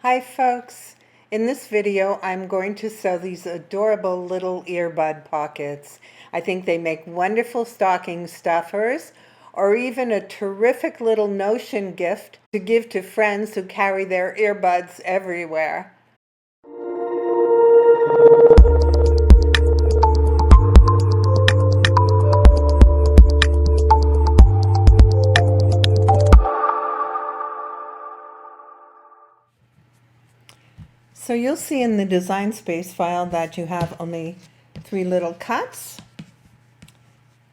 Hi folks, in this video I'm going to sew these adorable little earbud pockets. I think they make wonderful stocking stuffers or even a terrific little notion gift to give to friends who carry their earbuds everywhere. So you'll see in the design space file that you have only 3 little cuts.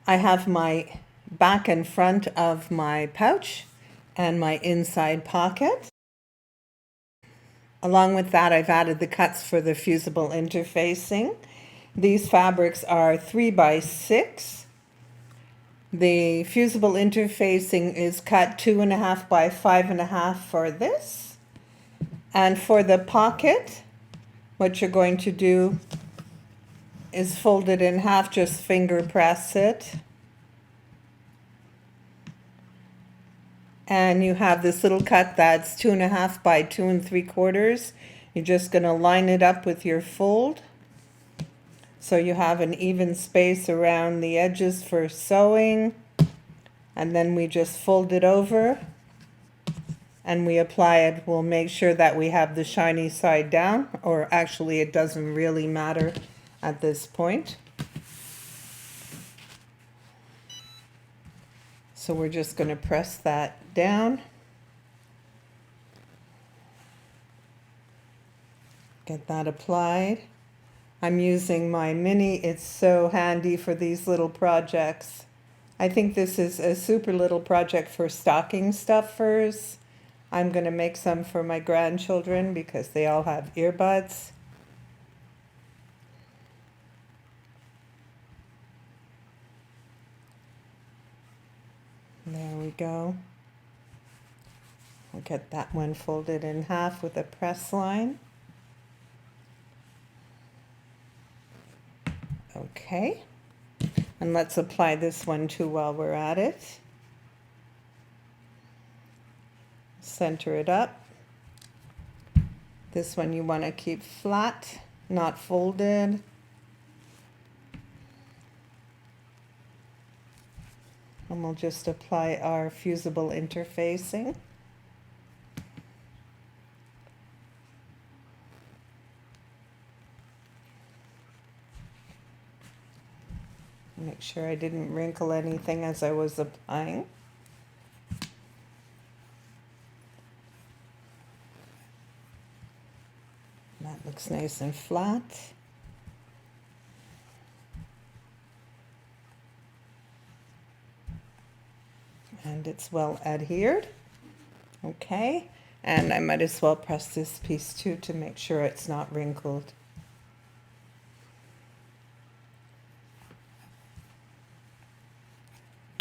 I have my back and front of my pouch and my inside pocket. Along with that, I've added the cuts for the fusible interfacing. These fabrics are 3 by 6. The fusible interfacing is cut 2.5 by 5.5 for this. And for the pocket, what you're going to do is fold it in half, just finger press it. And you have this little cut that's 2.5 by 2 3/4. You're just going to line it up with your fold, so you have an even space around the edges for sewing. And then we just fold it over and we apply it. We'll make sure that we have the shiny side down, or actually it doesn't really matter at this point. So we're just going to press that down. Get that applied. I'm using my mini. It's so handy for these little projects. I think this is a super little project for stocking stuffers. I'm going to make some for my grandchildren because they all have earbuds. There we go. We'll get that one folded in half with a press line. Okay. And let's apply this one too while we're at it. Center it up. This one you want to keep flat, not folded. And we'll just apply our fusible interfacing. Make sure I didn't wrinkle anything as I was applying. That looks nice and flat. And it's well adhered. Okay, and I might as well press this piece too to make sure it's not wrinkled.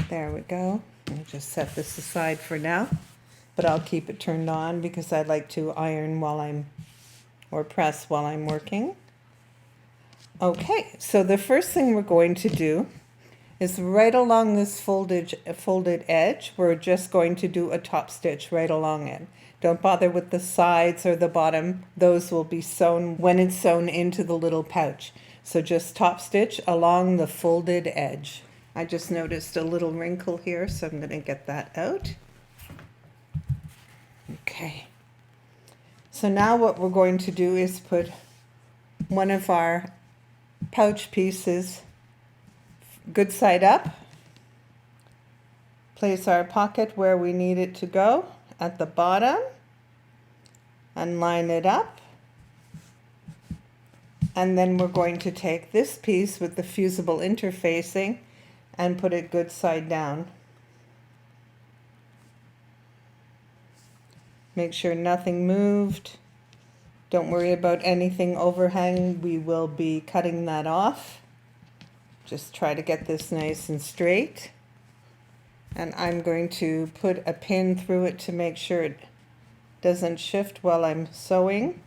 There we go. I'll just set this aside for now, but I'll keep it turned on because I like to iron while or press while I'm working. Okay, so the first thing we're going to do is right along this folded edge, we're just going to do a top stitch right along it. Don't bother with the sides or the bottom. Those will be sewn when it's sewn into the little pouch. So just top stitch along the folded edge. I just noticed a little wrinkle here, so I'm going to get that out. Okay. So now what we're going to do is put one of our pouch pieces good side up, place our pocket where we need it to go at the bottom, and line it up. And then we're going to take this piece with the fusible interfacing and put it good side down. Make sure nothing moved. Don't worry about anything overhanging. We will be cutting that off. Just try to get this nice and straight. And I'm going to put a pin through it to make sure it doesn't shift while I'm sewing.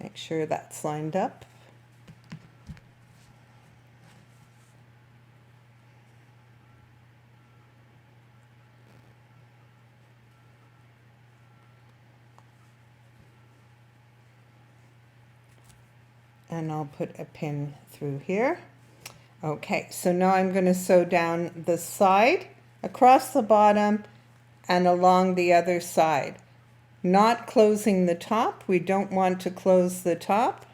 Make sure that's lined up. and I'll put a pin through here. Okay, so now I'm going to sew down the side, across the bottom, and along the other side. Not closing the top. We don't want to close the top.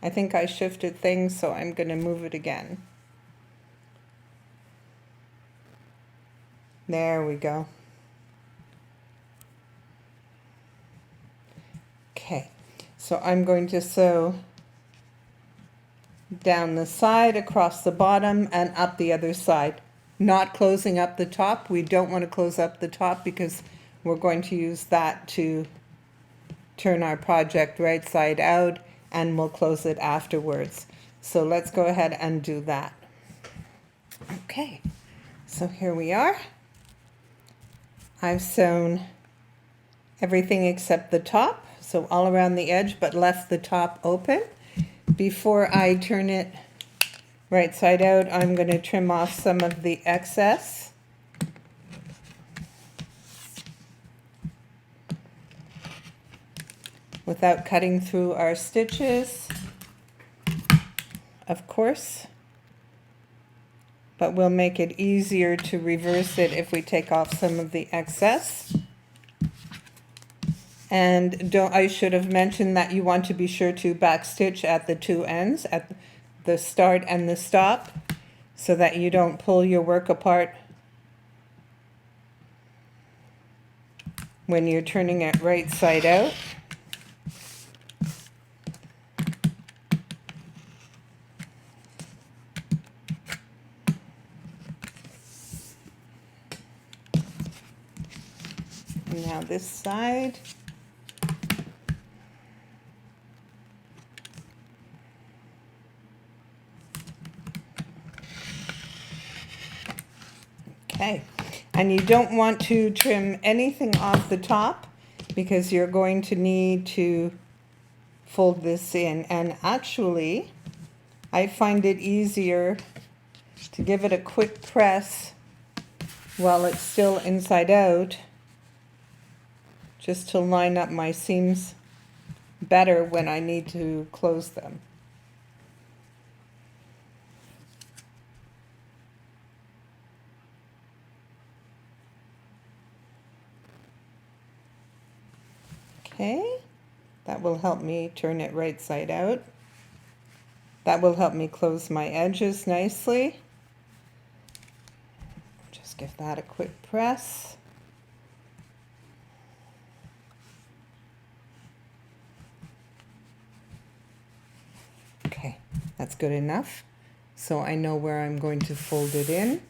I think I shifted things, so I'm going to move it again. There we go. Okay, so I'm going to sew down the side, across the bottom, and up the other side. Not closing up the top. We don't want to close up the top because we're going to use that to turn our project right side out, and we'll close it afterwards. So let's go ahead and do that. Okay, so here we are. I've sewn everything except the top, so all around the edge, but left the top open. Before I turn it right side out, I'm going to trim off some of the excess. Without cutting through our stitches, of course. But we'll make it easier to reverse it if we take off some of the excess. And I should have mentioned that you want to be sure to backstitch at the two ends, at the start and the stop, so that you don't pull your work apart when you're turning it right side out. And now this side. Okay, and you don't want to trim anything off the top because you're going to need to fold this in. And actually, I find it easier to give it a quick press while it's still inside out, just to line up my seams better when I need to close them. Okay, that will help me turn it right side out. That will help me close my edges nicely. Just give that a quick press. Okay, that's good enough. So I know where I'm going to fold it in.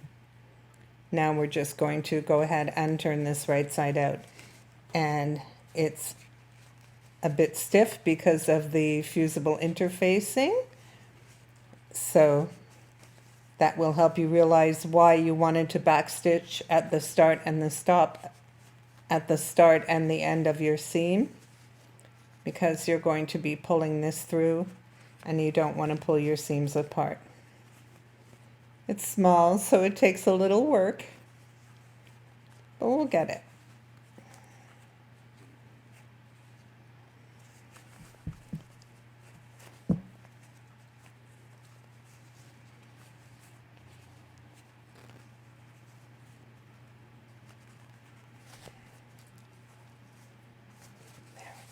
Now we're just going to go ahead and turn this right side out. And it's a bit stiff because of the fusible interfacing. So that will help you realize why you wanted to backstitch at the start and the stop at the start and the end of your seam, because you're going to be pulling this through and you don't want to pull your seams apart. It's small, so it takes a little work, but we'll get it.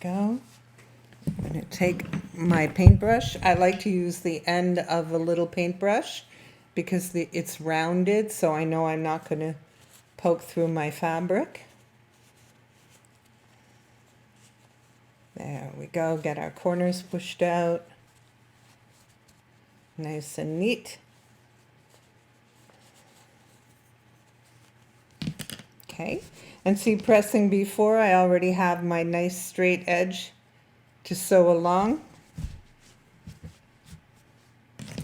Go. I'm going to take my paintbrush. I like to use the end of a little paintbrush because it's rounded, so I know I'm not going to poke through my fabric. There we go. Get our corners pushed out. Nice and neat. Okay. And see, pressing before, I already have my nice straight edge to sew along.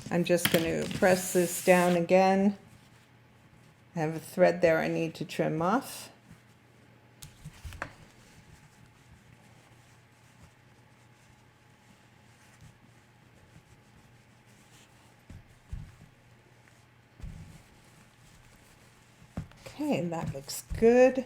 I'm just going to press this down again. I have a thread there I need to trim off. Okay, that looks good.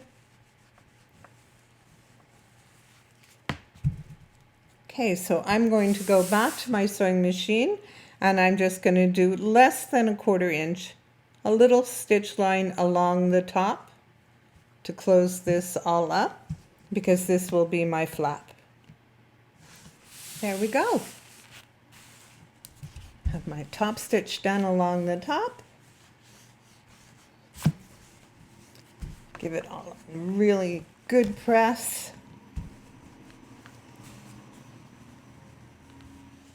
Okay, so I'm going to go back to my sewing machine and I'm just going to do less than 1/4 inch, a little stitch line along the top to close this all up because this will be my flap. There we go. Have my top stitch done along the top. Give it all a really good press.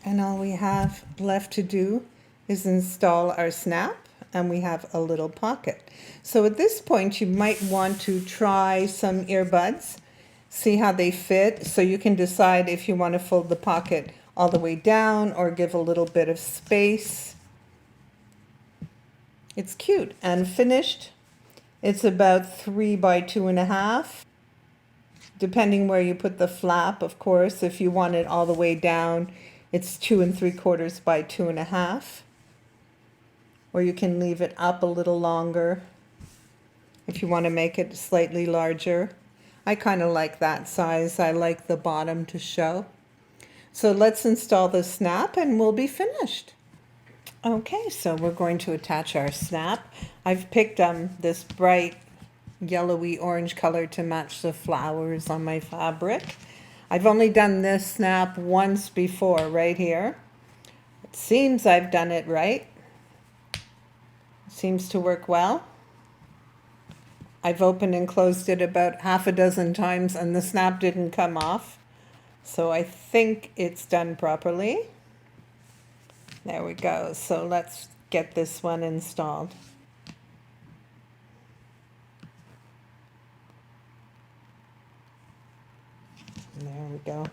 And all we have left to do is install our snap, and we have a little pocket. So at this point you might want to try some earbuds, see how they fit, so you can decide if you want to fold the pocket all the way down or give a little bit of space. It's cute and finished. It's about 3 by 2.5, depending where you put the flap, of course. If you want it all the way down, it's 2 3/4 by 2.5. Or you can leave it up a little longer if you want to make it slightly larger. I kind of like that size. I like the bottom to show. So let's install the snap and we'll be finished. Okay, so we're going to attach our snap. I've picked this bright yellowy orange color to match the flowers on my fabric. I've only done this snap once before, right here. It seems I've done it right. Seems to work well. I've opened and closed it about 6 times and the snap didn't come off. So I think it's done properly. There we go. So let's get this one installed. There we go.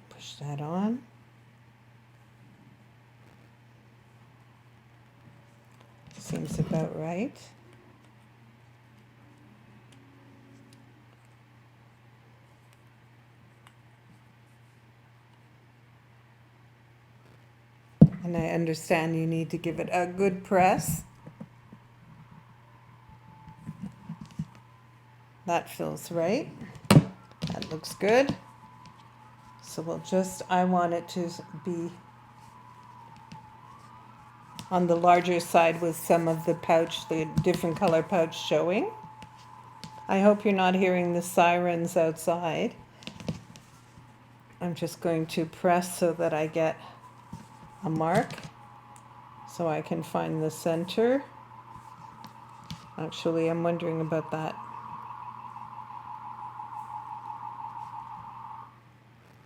Push that on. Seems about right. And I understand you need to give it a good press. That feels right. That looks good. So we'll just, I want it to be on the larger side with some of the pouch, the different color pouch showing. I hope you're not hearing the sirens outside. I'm just going to press so that I get a mark so I can find the center. Actually, I'm wondering about that.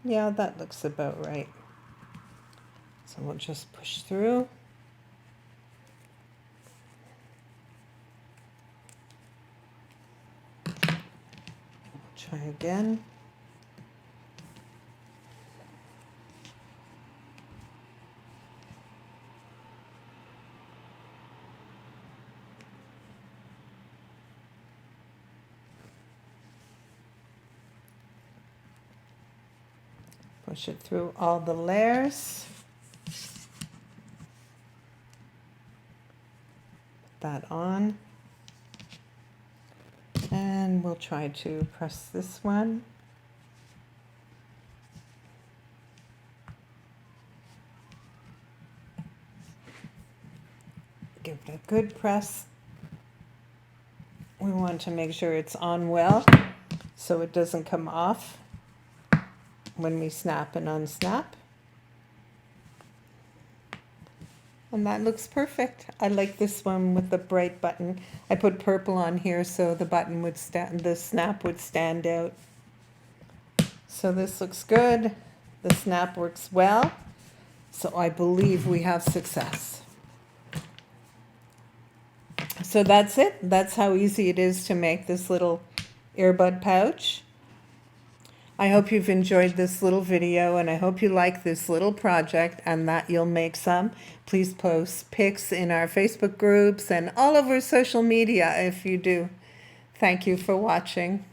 Yeah, that looks about right. So we'll just push through. Try again. Push it through all the layers. Put that on. And we'll try to press this one. Give it a good press. We want to make sure it's on well so it doesn't come off when we snap and unsnap. And that looks perfect. I like this one with the bright button. I put purple on here so the button would stand, the snap would stand out. So this looks good. The snap works well. So I believe we have success. So that's it. That's how easy it is to make this little earbud pouch. I hope you've enjoyed this little video and I hope you like this little project and that you'll make some. Please post pics in our Facebook groups and all over social media if you do. Thank you for watching.